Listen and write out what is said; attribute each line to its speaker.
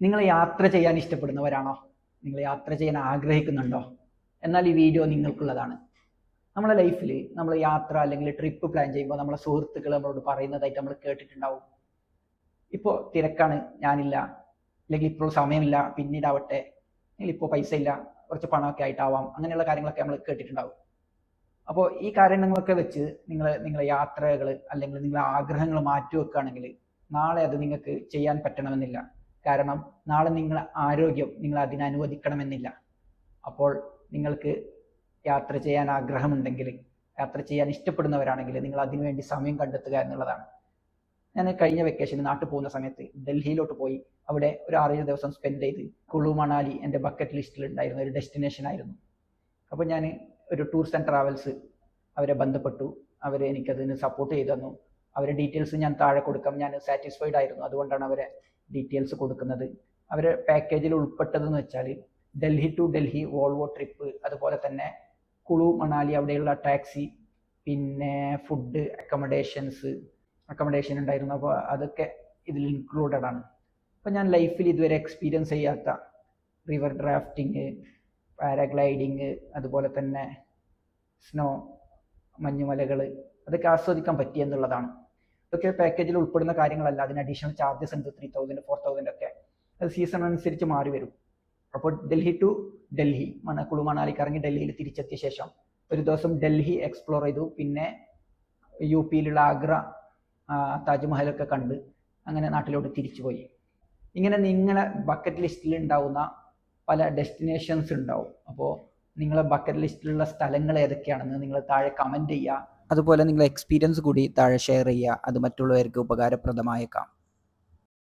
Speaker 1: നിങ്ങൾ യാത്ര ചെയ്യാൻ ഇഷ്ടപ്പെടുന്നവരാണോ? നിങ്ങൾ യാത്ര ചെയ്യാൻ ആഗ്രഹിക്കുന്നുണ്ടോ? എന്നാൽ ഈ വീഡിയോ നിങ്ങൾക്കുള്ളതാണ്. നമ്മുടെ ലൈഫിൽ നമ്മൾ യാത്ര അല്ലെങ്കിൽ ട്രിപ്പ് പ്ലാൻ ചെയ്യുമ്പോൾ നമ്മളെ സുഹൃത്തുക്കൾ നമ്മളോട് പറയുന്നതായിട്ട് നമ്മൾ കേട്ടിട്ടുണ്ടാവും. ഇപ്പോൾ തിരക്കാണ്, ഞാനില്ല, അല്ലെങ്കിൽ ഇപ്പോൾ സമയമില്ല, പിന്നീടാവട്ടെ, അല്ലെങ്കിൽ ഇപ്പോൾ പൈസ ഇല്ല, കുറച്ച് പണമൊക്കെ ആയിട്ടാവാം, അങ്ങനെയുള്ള കാര്യങ്ങളൊക്കെ നമ്മൾ കേട്ടിട്ടുണ്ടാവും. അപ്പോൾ ഈ കാരണങ്ങളൊക്കെ വെച്ച് നിങ്ങളെ യാത്രകൾ അല്ലെങ്കിൽ നിങ്ങളെ ആഗ്രഹങ്ങൾ മാറ്റി വെക്കുകയാണെങ്കിൽ നാളെ അത് നിങ്ങൾക്ക് ചെയ്യാൻ പറ്റണമെന്നില്ല. കാരണം നാളെ നിങ്ങളെ ആരോഗ്യം നിങ്ങൾ അതിന് അനുവദിക്കണമെന്നില്ല. അപ്പോൾ നിങ്ങൾക്ക് യാത്ര ചെയ്യാൻ ആഗ്രഹമുണ്ടെങ്കിൽ, യാത്ര ചെയ്യാൻ ഇഷ്ടപ്പെടുന്നവരാണെങ്കിൽ നിങ്ങൾ അതിനുവേണ്ടി സമയം കണ്ടെത്തുക എന്നുള്ളതാണ്. ഞാൻ കഴിഞ്ഞ വെക്കേഷന് നാട്ടിൽ പോകുന്ന സമയത്ത് ഡൽഹിയിലോട്ട് പോയി. അവിടെ ഒരു 6-7 ദിവസം സ്പെൻഡ് ചെയ്ത്. കുളു മണാലി എൻ്റെ ബക്കറ്റ് ലിസ്റ്റിൽ ഉണ്ടായിരുന്ന ഒരു ഡെസ്റ്റിനേഷൻ ആയിരുന്നു. അപ്പോൾ ഞാൻ ഒരു ടൂർസ് ആൻഡ് ട്രാവൽസ് അവരെ ബന്ധപ്പെട്ടു. അവർ എനിക്കതിന് സപ്പോർട്ട് ചെയ്തു തന്നു. അവരെ ഡീറ്റെയിൽസ് ഞാൻ താഴെ കൊടുക്കാം. ഞാൻ സാറ്റിസ്ഫൈഡ് ആയിരുന്നു, അതുകൊണ്ടാണ് അവരെ ഡീറ്റെയിൽസ് കൊടുക്കുന്നത്. അവരെ പാക്കേജിൽ ഉൾപ്പെട്ടതെന്ന് വെച്ചാൽ Delhi to Delhi Volvo trip, അതുപോലെ തന്നെ കുളു മണാലി അവിടെയുള്ള ടാക്സി, പിന്നെ ഫുഡ്, അക്കോമഡേഷൻ ഉണ്ടായിരുന്നു. അപ്പോൾ അതൊക്കെ ഇതിൽ ഇൻക്ലൂഡഡ് ആണ്. അപ്പോൾ ഞാൻ ലൈഫിൽ ഇതുവരെ എക്സ്പീരിയൻസ് ചെയ്യാത്ത റിവർ ഡ്രാഫ്റ്റിങ്, പാരാഗ്ലൈഡിങ്, അതുപോലെ തന്നെ സ്നോ, മഞ്ഞുമലകൾ, അതൊക്കെ ആസ്വദിക്കാൻ പറ്റി എന്നുള്ളതാണ്. ഇതൊക്കെ പാക്കേജിൽ ഉൾപ്പെടുന്ന കാര്യങ്ങളല്ല. അതിന് അഡീഷണൽ ചാർജസ് ഉണ്ട്, 3000 4000 ഒക്കെ. അത് സീസൺ അനുസരിച്ച് മാറി വരും. അപ്പോൾ ഡൽഹി ടു ഡൽഹി, കുളു മണാലിക്ക് ഇറങ്ങി ഡൽഹിയിൽ തിരിച്ചെത്തിയ ശേഷം ഒരു ദിവസം ഡൽഹി എക്സ്പ്ലോർ ചെയ്തു. പിന്നെ യു പിയിലുള്ള ആഗ്ര, താജ്മഹലൊക്കെ കണ്ട് അങ്ങനെ നാട്ടിലോട്ട് തിരിച്ചു പോയി. ഇങ്ങനെ നിങ്ങളെ ബക്കറ്റ് ലിസ്റ്റിൽ ഉണ്ടാവുന്ന പല ഡെസ്റ്റിനേഷൻസ് ഉണ്ടാവും. അപ്പോൾ നിങ്ങളെ ബക്കറ്റ് ലിസ്റ്റിലുള്ള സ്ഥലങ്ങൾ ഏതൊക്കെയാണെന്ന് നിങ്ങൾ താഴെ കമൻറ്റ് ചെയ്യുക. അതുപോലെ നിങ്ങളെ എക്സ്പീരിയൻസ് കൂടി താഴെ ഷെയർ ചെയ്യുക. അത് മറ്റുള്ളവർക്ക് ഉപകാരപ്രദമായേക്കാം.